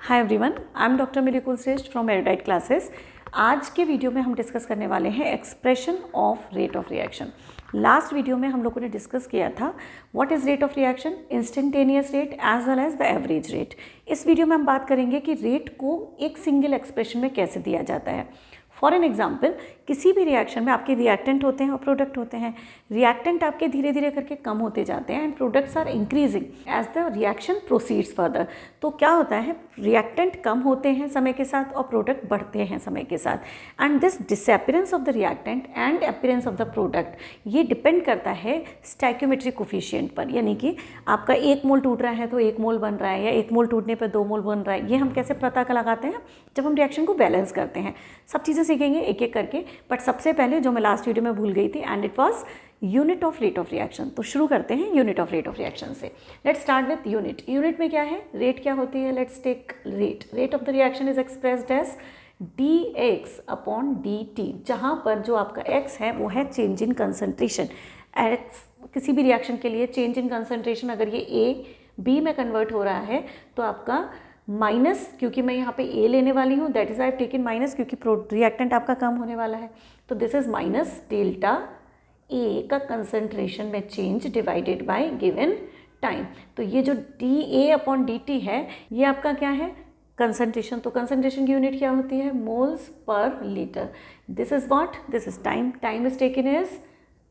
Hi everyone, I am doctor मिलिकुल Shrestha from एरोडाइट classes. आज के वीडियो में हम डिस्कस करने वाले हैं expression of rate of reaction. Last video में हम लोगों ने डिस्कस किया था what is rate of reaction, instantaneous rate as well as the average rate. इस वीडियो में हम बात करेंगे कि रेट को एक सिंगल एक्सप्रेशन में कैसे दिया जाता है। फॉर एन एग्जाम्पल, किसी भी रिएक्शन में आपके रिएक्टेंट होते हैं और प्रोडक्ट होते हैं। रिएक्टेंट आपके धीरे धीरे करके कम होते जाते हैं and products are increasing as the reaction proceeds further. तो क्या होता है, रिएक्टेंट कम होते हैं समय के साथ और प्रोडक्ट बढ़ते हैं समय के साथ। And this disappearance of the reactant and appearance of the product, ये डिपेंड करता है स्टोइकियोमेट्रिक कोफिशिएंट पर। यानी कि आपका 1 मोल टूट रहा है तो 1 मोल बन रहा है, या 1 मोल टूटने पर 2 मोल बन रहा है। ये हम कैसे पता लगाते हैं, जब हम रिएक्शन को बैलेंस करते हैं। सब चीज़ें सीखेंगे एक एक करके, बट सबसे पहले जो मैं लास्ट वीडियो में भूल गई थी, and it was unit of rate of reaction. तो शुरू करते हैं unit of rate of reaction से। Let's start with unit. Unit में क्या है, रेट क्या होती है। Let's take rate. Rate of the reaction is expressed as dx upon dt, जहाँ पर जो आपका x है वो है चेंज इन कंसंट्रेशन। किसी भी रिएक्शन के लिए चेंज इन कंसंट्रेशन अगर ये a b में कन्वर्ट हो रहा है तो आपका माइनस, क्योंकि मैं यहाँ पे a लेने वाली हूँ, that is I have taken minus, क्योंकि रिएक्टेंट आपका कम होने वाला है। तो this is minus delta a का कंसंट्रेशन में change divided by given time. तो ये जो dA अपॉन dt है, ये आपका क्या है, कंसंट्रेशन। तो कंसंट्रेशन की यूनिट क्या होती है, moles per litre. This is what, this is time. Time is taken is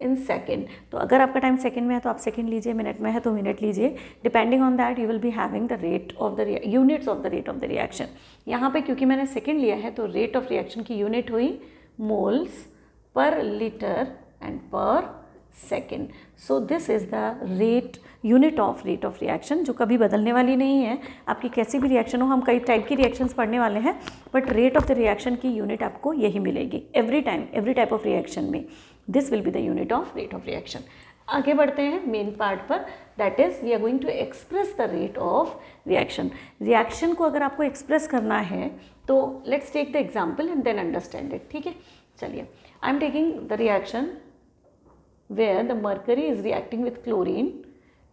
in second. तो अगर आपका टाइम सेकेंड में है तो आप सेकेंड लीजिए, मिनट में है तो मिनट लीजिए। Depending on that you will be having the rate of the units of the rate of the reaction. यहाँ पे क्योंकि मैंने सेकेंड लिया है तो रेट ऑफ रिएक्शन की यूनिट हुई मोल्स पर लीटर एंड पर second. So this is the rate, unit of rate of reaction, जो कभी बदलने वाली नहीं है। आपकी कैसी भी रिएक्शन हो, हम कई टाइप की रिएक्शंस पढ़ने वाले हैं, but rate of the reaction की यूनिट आपको यही मिलेगी every time, every type of reaction में। This will be the unit of rate of reaction. आगे बढ़ते हैं मेन पार्ट पर, that is we are going to express the rate of reaction. Reaction को अगर आपको एक्सप्रेस करना है तो let's take the example and then understand it. ठीक है, चलिए। I am taking the reaction where the mercury is reacting with chlorine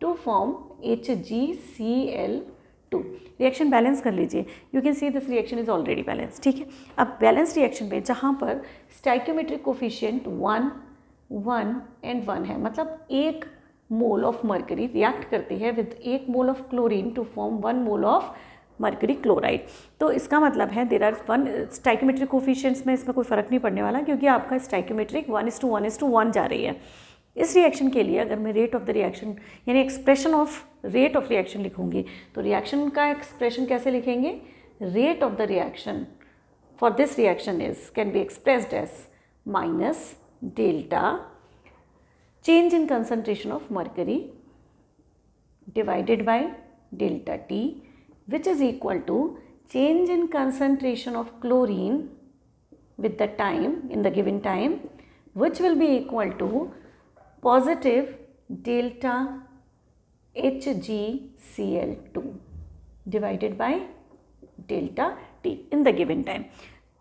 to form HgCl2। Reaction balance कर लीजिए। You can see this reaction is already balance. ठीक है, अब balance reaction में जहाँ पर स्टोइकियोमेट्रिक कोफिशिएंट 1, 1 एंड 1 है, मतलब 1 मोल ऑफ मर्करी रिएक्ट करती है with 1 mole of chlorine to form 1 mole of mercury chloride. तो इसका मतलब है देयर आर 1 स्टोइकियोमेट्रिक कोफिशिएंट्स में इसमें कोई फ़र्क नहीं पड़ने वाला, क्योंकि आपका स्टोइकियोमेट्रिक 1:1:1 जा रही है। इस रिएक्शन के लिए अगर मैं रेट ऑफ द रिएक्शन यानी expression of rate of reaction लिखूंगी तो रिएक्शन का एक्सप्रेशन कैसे लिखेंगे, rate of the reaction for this reaction is can be expressed as minus delta change in concentration of mercury divided by delta T, which is equal to change in concentration of chlorine with the time in the given time, which will be equal to positive delta HgCl2 divided by delta T in the given time।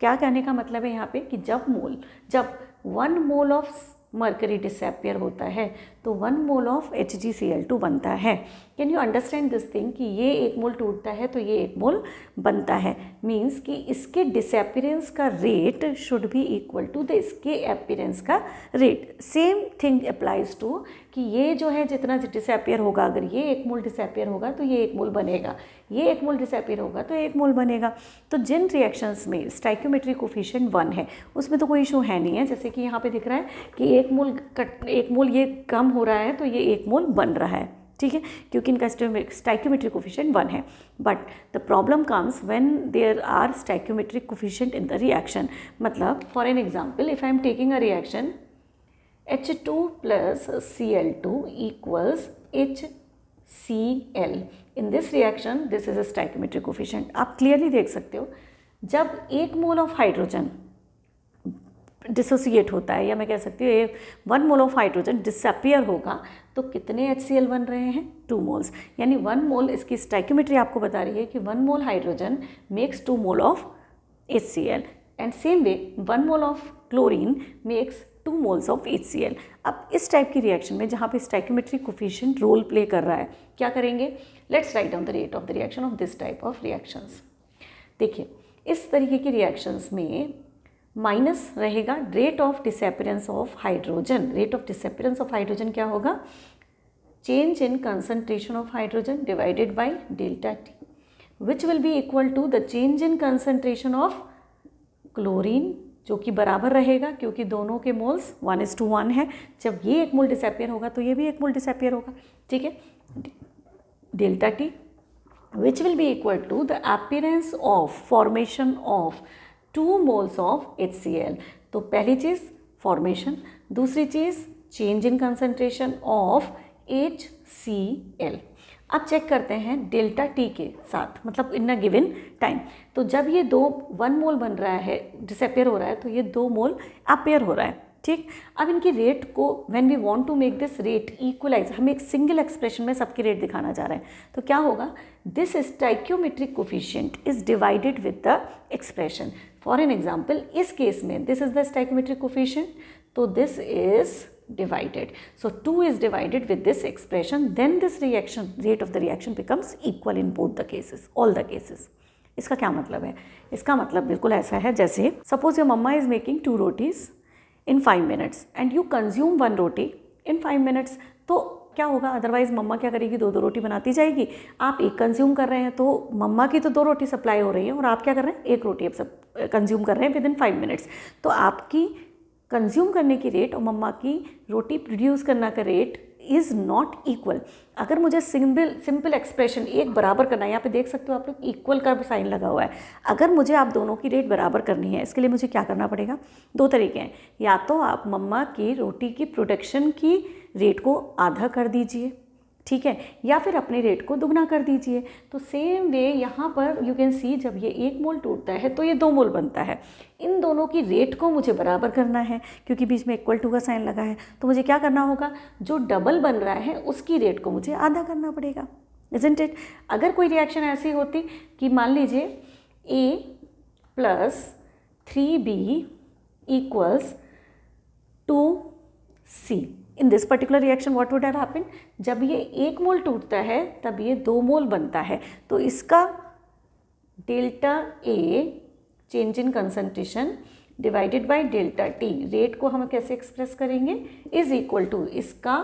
क्या कहने का मतलब है यहाँ पे कि जब 1 mole of mercury disappear होता है तो 1 मोल ऑफ HgCl2 बनता है। Can you understand this thing कि ये 1 मोल टूटता है तो ये 1 मोल बनता है, मीन्स कि इसके डिसअपियरेंस का rate should be equal to the इसके अपीयरेंस का rate. Same thing applies to कि ये जो है जितना डिसअपियर होगा, अगर ये 1 मोल डिसअपियर होगा तो ये 1 मोल बनेगा, ये 1 मोल डिसअपियर होगा तो 1 मोल बनेगा। तो जिन रिएक्शंस में स्टोइकियोमेट्रिक कोफिशिएंट 1 है उसमें तो कोई इशू है नहीं है, जैसे कि यहाँ पे दिख रहा है कि 1 मोल ये कम हो रहा है तो ये 1 मोल बन रहा है। ठीक है, क्योंकि इनका स्टोइकियोमेट्रिक कोफिशिएंट 1 है। But the problem comes when there are stoichiometric coefficient in the reaction. मतलब for an example, if I am taking a reaction H2 plus Cl2 equals HCl। In this reaction this is a stoichiometric coefficient. आप clearly देख सकते हो, जब 1 mole of hydrogen dissociate होता है, या मैं कह सकती हूँ 1 मोल ऑफ हाइड्रोजन डिसअपियर होगा तो कितने HCl बन रहे हैं, 2 मोल्स। यानी 1 मोल, इसकी स्टोइकियोमेट्री आपको बता रही है कि 1 मोल hydrogen makes 2 mole of HCl, and same way 1 mole of chlorine makes 2 moles of HCl। अब इस टाइप की रिएक्शन में जहाँ पे स्टोइकियोमेट्रिक कोफिशिएंट रोल प्ले कर रहा है, क्या करेंगे, let's write down the rate of the reaction of this type of reactions. देखिए इस तरीके की रिएक्शंस में माइनस रहेगा rate of disappearance of hydrogen. Rate of disappearance of hydrogen क्या होगा? Change in concentration of hydrogen divided by delta T, which will be equal to the change in concentration of chlorine, जो कि बराबर रहेगा क्योंकि दोनों के मोल्स 1:1 है। जब ये एक मोल डिसअपियर होगा तो ये भी एक मोल डिसअपियर होगा, ठीक है। Delta T which will be equal to the appearance of formation of 2 moles of HCl। तो पहली चीज़ फॉर्मेशन, दूसरी चीज़ change in concentration of HCl। अब चेक करते हैं डेल्टा टी के साथ, मतलब इन अ गिवन टाइम। तो जब ये 1 मोल बन रहा है, डिसअपियर हो रहा है, तो ये 2 मोल अपेयर हो रहा है, ठीक। अब इनकी रेट को when we want to make this rate equalize, हमें एक सिंगल एक्सप्रेशन में सबकी रेट दिखाना चाह रहा है, तो क्या होगा? This stoichiometric coefficient is divided with the expression. For an example इस केस में this is the stoichiometric coefficient, तो this is divided, so 2 is divided with this expression, then this reaction rate of the reaction becomes equal in both the cases, all the cases। इसका क्या मतलब है? इसका मतलब बिल्कुल ऐसा है जैसे suppose your mamma is making 2 rotis in 5 minutes and you consume 1 roti in 5 minutes, तो क्या होगा? अदरवाइज मम्मा क्या करेगी? 2 रोटी बनाती जाएगी। आप एक कंज्यूम कर रहे हैं तो मम्मा की तो 2 रोटी सप्लाई हो रही है और आप क्या कर रहे हैं? 1 रोटी अब सब कंज्यूम कर रहे हैं विद इन 5 मिनट्स। तो आपकी कंज्यूम करने की रेट और मम्मा की रोटी प्रोड्यूस करना का रेट इज़ नॉट इक्वल। अगर मुझे सिंपल एक्सप्रेशन एक बराबर करना है, यहाँ पे देख सकते हो आप लोग इक्वल का साइन लगा हुआ है। अगर मुझे आप दोनों की रेट बराबर करनी है, इसके लिए मुझे क्या करना पड़ेगा? 2 तरीके हैं, या तो आप मम्मा की रोटी की प्रोडक्शन की रेट को आधा कर दीजिए, ठीक है, या फिर अपने रेट को दुगना कर दीजिए। तो सेम वे यहाँ पर यू कैन सी, जब ये 1 मोल टूटता है तो ये 2 मोल बनता है। इन दोनों की रेट को मुझे बराबर करना है क्योंकि बीच में इक्वल टू का साइन लगा है, तो मुझे क्या करना होगा? जो डबल बन रहा है उसकी रेट को मुझे आधा करना पड़ेगा, इज़न्ट इट? अगर कोई रिएक्शन ऐसी होती कि मान लीजिए A + 3B = 2C, in this particular reaction what would have happened? जब ये 1 मोल टूटता है तब ये 2 मोल बनता है, तो इसका delta A change in concentration divided by delta T, rate को हम कैसे एक्सप्रेस करेंगे? इज इक्वल टू इसका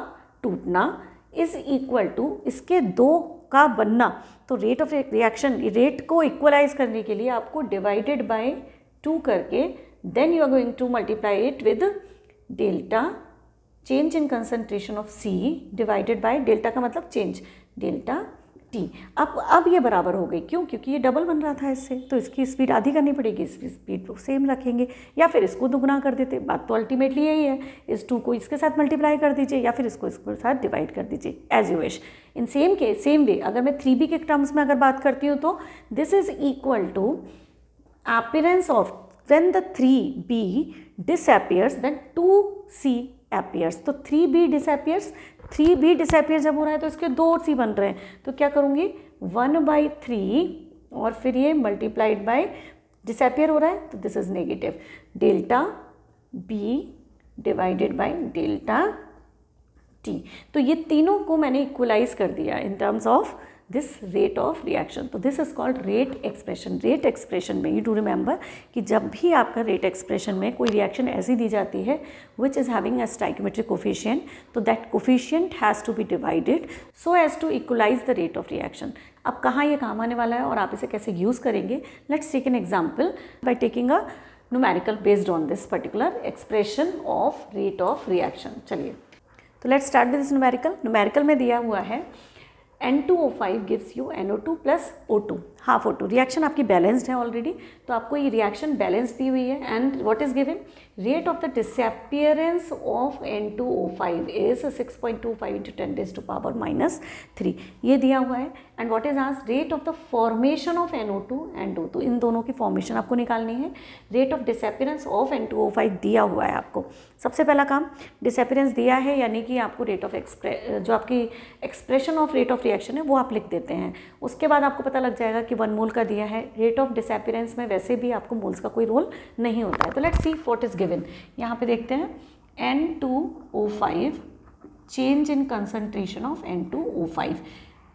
टूटना इज इक्वल टू इसके 2 का बनना। तो रेट ऑफ रिएक्शन, रेट को इक्वलाइज करने के लिए आपको डिवाइडेड बाय 2 करके then you are going to multiply it with delta change in concentration of C divided by delta का मतलब चेंज, डेल्टा T। अब ये बराबर हो गई, क्यों? क्योंकि ये डबल बन रहा था इससे, तो इसकी स्पीड आधी करनी पड़ेगी, इसकी स्पीड को सेम रखेंगे, या फिर इसको दुगना कर देते। बात तो अल्टीमेटली यही है, इस 2 को इसके साथ मल्टीप्लाई कर दीजिए या फिर इसको इसके साथ डिवाइड कर दीजिए, as you wish. In same way अगर मैं 3B के टर्म्स में अगर बात करती हूँ तो this is equal to appearance of when the 3B disappears then 2C appears। तो 3B disappears, 3B disappear जब हो रहा है तो इसके 2C बन रहे हैं, तो क्या करूँगी? 1/3 और फिर ये मल्टीप्लाइड बाय डिसअपियर हो रहा है तो this is negative, delta B divided by delta T। तो ये तीनों को मैंने इक्वलाइज कर दिया in terms of this rate of reaction. तो this is called rate expression. Rate expression में यू टू रिमेंबर कि जब भी आपका रेट एक्सप्रेशन में कोई रिएक्शन ऐसी दी जाती है which is having a stoichiometric coefficient, तो that coefficient has to be divided so as to equalise the rate of reaction. अब कहाँ ये काम आने वाला है और आप इसे कैसे यूज़ करेंगे? Let's take an example by taking a numerical based on this particular expression of rate of reaction. चलिए, तो let's start with this numerical में दिया हुआ है N2O5 gives you NO2 plus O2, half O2। Reaction आपकी balanced है already, तो आपको ये रिएक्शन बैलेंस दी हुई है। And what is given? Rate of the disappearance of N2O5 is 6.25 × 10⁻³ ये दिया हुआ है। And what is asked? Rate of the formation of NO2 and O2, इन दोनों की फॉर्मेशन आपको निकालनी है। Rate of disappearance of N2O5 दिया हुआ है आपको। सबसे पहला काम, डिसअपियरेंस दिया है यानी कि आपको रेट ऑफ जो आपकी expression of rate of reaction है वो आप लिख देते हैं। उसके बाद आपको पता लग जाएगा कि 1 मोल का दिया है। रेट ऑफ डिसअपियरेंस में वैसे भी आपको मोल्स का कोई रोल नहीं होता है। तो let's see what is given. यहाँ पे देखते हैं N2O5 change in concentration of N2O5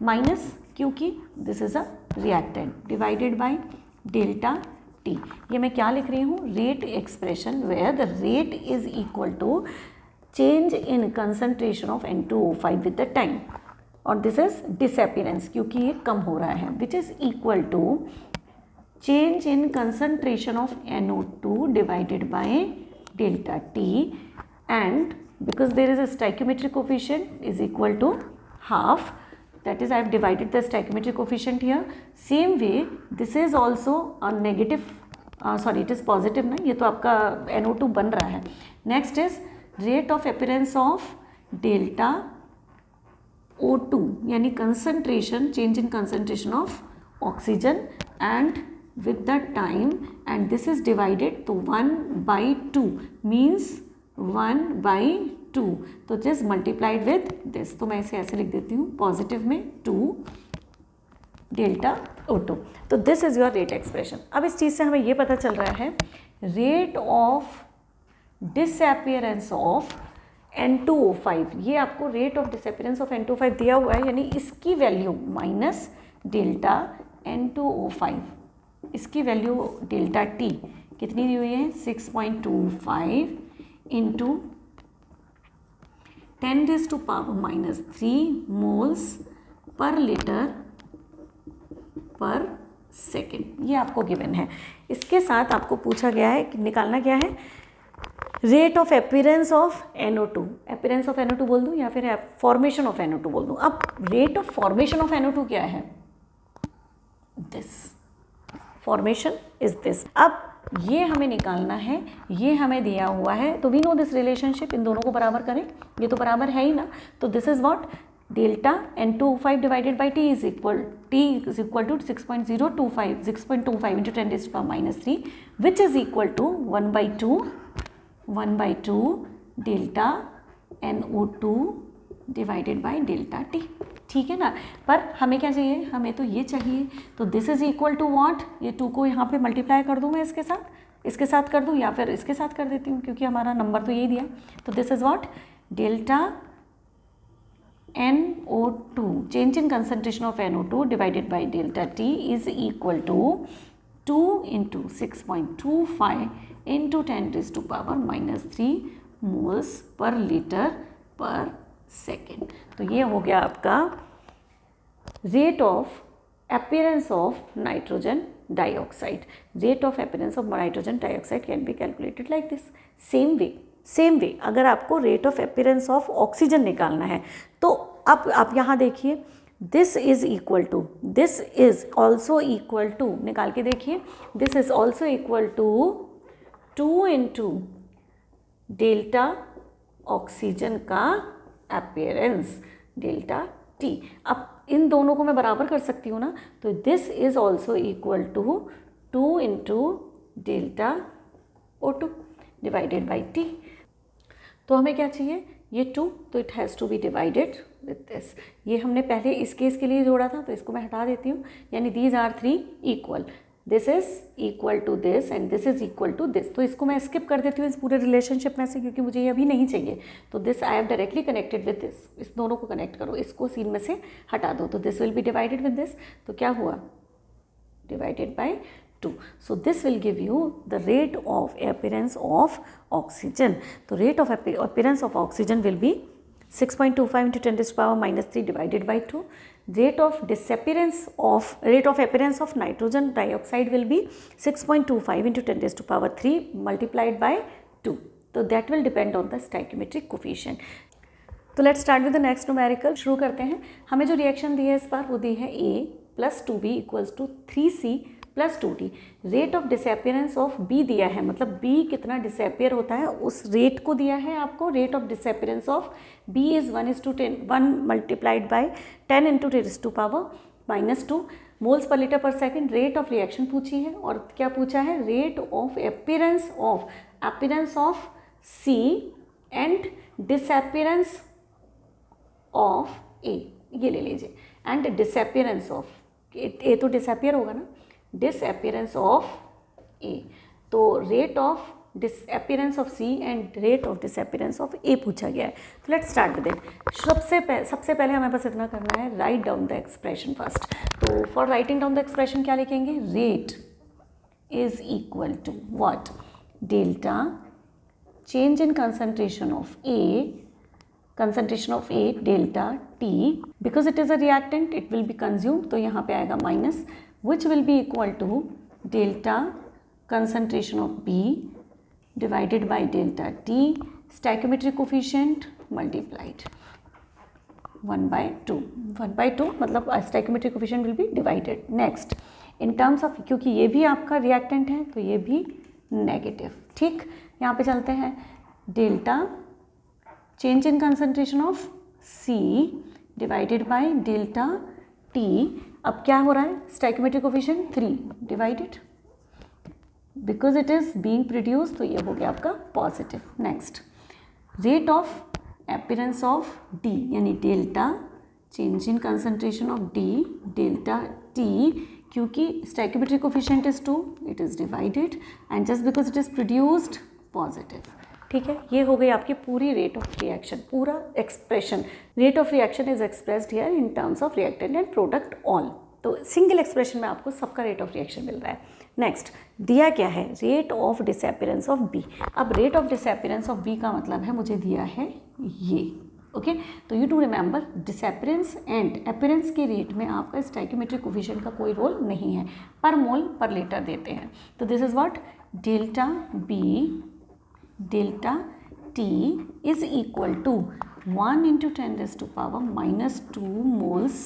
minus, क्योंकि this is a reactant, divided by delta T. ये मैं क्या लिख रही हूँ, rate expression where the rate is equal to change in concentration of N2O5 with the time, और this is disappearance क्योंकि ये कम हो रहा है, which is equal to change in concentration of NO2 divided by delta T, and because there is a stoichiometric coefficient is equal to half, that is I have divided the stoichiometric coefficient here. Same way this is also a negative, sorry it is positive ना, ये तो आपका NO2 बन रहा है. Next is rate of appearance of delta O2 यानी concentration, change in concentration of oxygen and with the time, and this is divided to 1/2 means 1/2, तो this multiplied with this, तो मैं इसे ऐसे लिख देती हूँ पॉजिटिव में 2 डेल्टा O2. तो this is your rate expression. अब इस चीज़ से हमें ये पता चल रहा है rate of disappearance of N2O5, ये आपको rate of disappearance of N2O5 दिया हुआ है, यानी इसकी वैल्यू माइनस डेल्टा N2O5, इसकी वैल्यू डेल्टा टी कितनी दी हुई है 6.25 into 10⁻³ moles per litre per second, ये आपको गिवन है. इसके साथ आपको पूछा गया है कि निकालना क्या है, rate of appearance of NO2. Appearance of NO2 बोल दूँ या फिर फॉर्मेशन ऑफ NO2 बोल दूँ. अब rate of formation of NO2 क्या है, दिस फॉर्मेशन इज दिस. अब ये हमें निकालना है, ये हमें दिया हुआ है, तो वी नो दिस रिलेशनशिप, इन दोनों को बराबर करें, ये तो बराबर है ही ना, तो this is what delta N2O5 divided by T is equal to 6.025 into 10⁻³ which is equal to 1/2 delta NO2 divided by delta T. ठीक है ना, पर हमें क्या चाहिए, हमें तो ये चाहिए, तो this is equal to what, ये 2 को यहाँ पे मल्टीप्लाई कर दूँ मैं इसके साथ कर दूँ या फिर इसके साथ कर देती हूँ क्योंकि हमारा नंबर तो यही दिया. तो this is what delta NO2 change in concentration of NO2 divided by delta T is equal to 2 into 6.25 into 10⁻³ moles per litre per second. तो ये हो गया आपका rate of appearance of nitrogen dioxide. Rate of appearance of nitrogen dioxide can be calculated like this. Same way अगर आपको rate of appearance of oxygen निकालना है तो अब आप यहाँ देखिए, this is equal to, this is also equal to, निकाल के देखिए, this is also equal to 2 into delta oxygen का अपीयरेंस डेल्टा टी. अब इन दोनों को मैं बराबर कर सकती हूँ ना, तो this is also equal to 2 into delta O2 divided by T. तो हमें क्या चाहिए, ये 2, तो it has to be divided with this. ये हमने पहले इस केस के लिए जोड़ा था तो इसको मैं हटा देती हूँ, यानी these are 3 equal, this is equal to this and this is equal to this. तो इसको मैं स्किप कर देती हूँ इस पूरे रिलेशनशिप में से क्योंकि मुझे ये अभी नहीं चाहिए. तो this I have directly connected with this, इस दोनों को कनेक्ट करो, इसको सीन में से हटा दो, तो this will B divided with this. तो क्या हुआ, divided by 2. So this will give you the rate of appearance of oxygen. तो rate of appearance of oxygen will be 6.25 into 10⁻³ divided by 2. Rate of appearance of nitrogen dioxide will be 6.25 into 10⁻³ multiplied by 2. So that will depend on the stoichiometric coefficient. तो let's start with the next numerical. शुरू करते हैं. हमें जो reaction दी है इस बार वो दी है A + 2B = 3C + 2D. Rate of disappearance of B दिया है, मतलब B कितना डिसअपीयर होता है उस रेट को दिया है आपको. Rate of disappearance of B is 1 multiplied by 10 into 10⁻² moles per litre per second. Rate of reaction पूछी है और क्या पूछा है, rate of appearance of C and disappearance of A, ये ले लीजिए, एंड डिसअपीयरेंस ऑफ A तो डिसअपीयर होगा ना, डिसअपीयरेंस ऑफ A. तो rate of disappearance of C and rate of disappearance of A पूछा गया है. तो लेट्स स्टार्ट विद इट. सबसे पहले हमें बस इतना करना है, write down the expression first. तो for writing down the expression क्या लिखेंगे, rate is equal to what? Delta change in concentration of A delta T, because it is a reactant it will be consumed, तो यहाँ पे आएगा minus, which will be equal to delta concentration of B divided by delta T, stoichiometric coefficient multiplied 1/2 मतलब stoichiometric coefficient will be divided. Next in terms of, क्योंकि ये भी आपका reactant है तो ये भी नेगेटिव, ठीक। यहाँ पे चलते हैं, delta change in concentration of C divided by delta T, अब क्या हो रहा है, stoichiometric coefficient 3 divided, because it is being produce, तो ये हो गया आपका positive. Next rate of appearance of D यानी delta change in concentration of D delta T, क्योंकि stoichiometric coefficient is 2 it is divided and just because it is produced positive, ठीक है। ये हो गई आपकी पूरी रेट ऑफ रिएक्शन, पूरा expression. Rate of reaction is expressed here in terms of reactant and product all, तो सिंगल एक्सप्रेशन में आपको सबका रेट ऑफ रिएक्शन मिल रहा है। नेक्स्ट दिया क्या है, rate of disappearance of B. अब rate of disappearance of B का मतलब है मुझे दिया है ये, ओके। तो you to remember disappearance and appearance के रेट में आपका स्टाइकोमेट्रिक कोफिशिएंट का कोई रोल नहीं है, पर मोल पर लीटर देते हैं। तो this is what, delta B delta T is equal to 1 into 10 raised to power minus 2 moles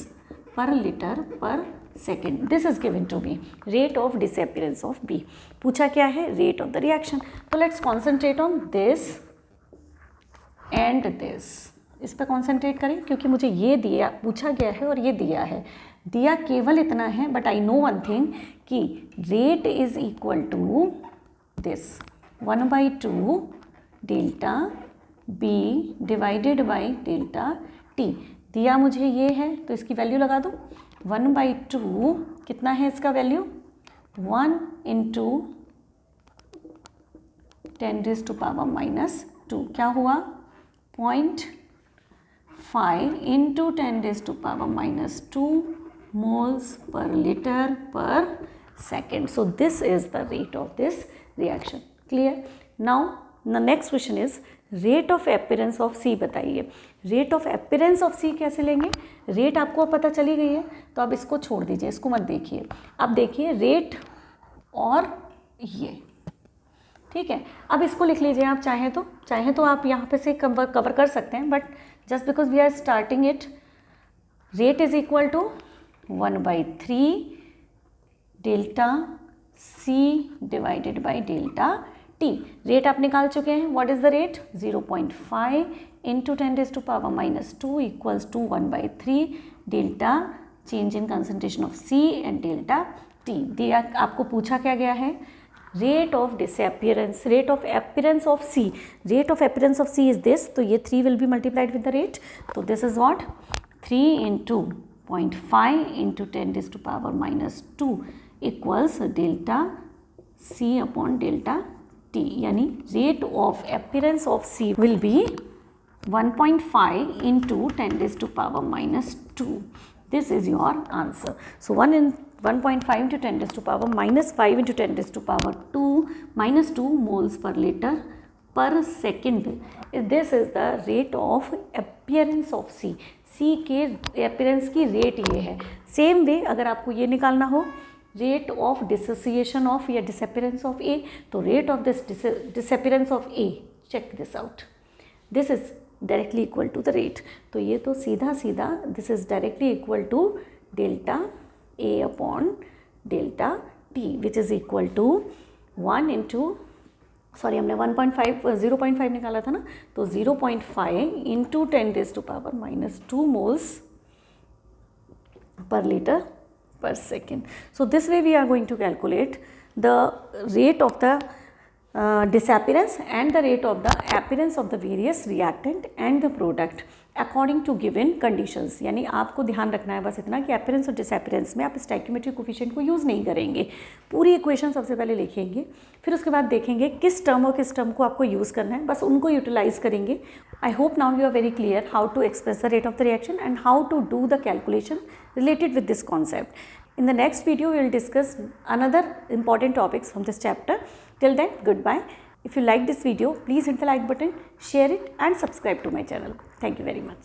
per liter per second. This is given to me. Rate of disappearance of B. पूछा क्या है, rate of the reaction. तो let's concentrate on this and this. इस पर concentrate करें क्योंकि मुझे ये दिया पूछा गया है और ये दिया है, दिया केवल इतना है, but I know one thing कि rate is equal to this 1/2 delta B divided by delta T। दिया मुझे ये है तो इसकी वैल्यू लगा दो, 1/2 कितना है इसका value, 1 into 10 raised to power minus 2, क्या हुआ 0.5 into 10 raised to power minus 2 moles per liter per second. So this is the rate of this reaction. Clear? Now the next question is rate of appearance of C बताइए। Rate of appearance of C कैसे लेंगे, rate आपको पता चली गई है तो अब इसको छोड़ दीजिए, इसको मत देखिए। अब देखिए रेट और ये, ठीक है। अब इसको लिख लीजिए आप चाहें तो आप यहाँ पे से कवर कर सकते हैं, but just because we are starting it, rate is equal to 1/3 delta C divided by delta T। Rate आप निकाल चुके हैं, what is the rate, 0.5 into 10 raised to power minus 2 equals to 1/3 delta change in concentration of C and delta T। दिया आपको पूछा क्या गया है, rate of disappearance, rate of appearance of C, rate of appearance of C is this, तो ये 3 will be multiplied with the rate, तो this is what 3 into 0.5 into 10 raised to power minus 2 equals delta C upon delta T, यानी rate of appearance of C will be 1.5 into 10 raised to power minus 2. This is your answer. So 1.5 into 10 raised to power minus 5 into 10 raised to power 2 minus 2 moles per liter per second. This is the rate of appearance of C. C के appearance की rate ये है। Same way अगर आपको ये निकालना हो rate of dissociation of या डिसअपीयरेंस ऑफ ए, तो rate of this disappearance of A, check this out, this is directly equal to the rate. तो ये तो सीधा this is directly equal to delta A upon delta T, which is equal to 1 into, sorry हमने 0.5 निकाला था ना, तो 0.5 into 10 raised to power minus 2 moles per liter per second. So this way we are going to calculate the rate of the disappearance and the rate of the appearance of the various reactant and the product according to given conditions. यानी आपको ध्यान रखना है बस इतना कि appearance और disappearance में आप स्टाइकोमेट्रिक कोफिशिएंट को यूज़ नहीं करेंगे, पूरी इक्वेशन सबसे पहले लिखेंगे, फिर उसके बाद देखेंगे किस टर्म और किस टर्म को आपको यूज़ करना है, बस उनको यूटिलाइज करेंगे। I hope now you are very clear how to express the rate of the reaction and how to do the calculation related with this concept. In the next video, we will discuss another important topics from this chapter. Till then, goodbye. If you like this video, please hit the like button, share it and subscribe to my channel. Thank you very much.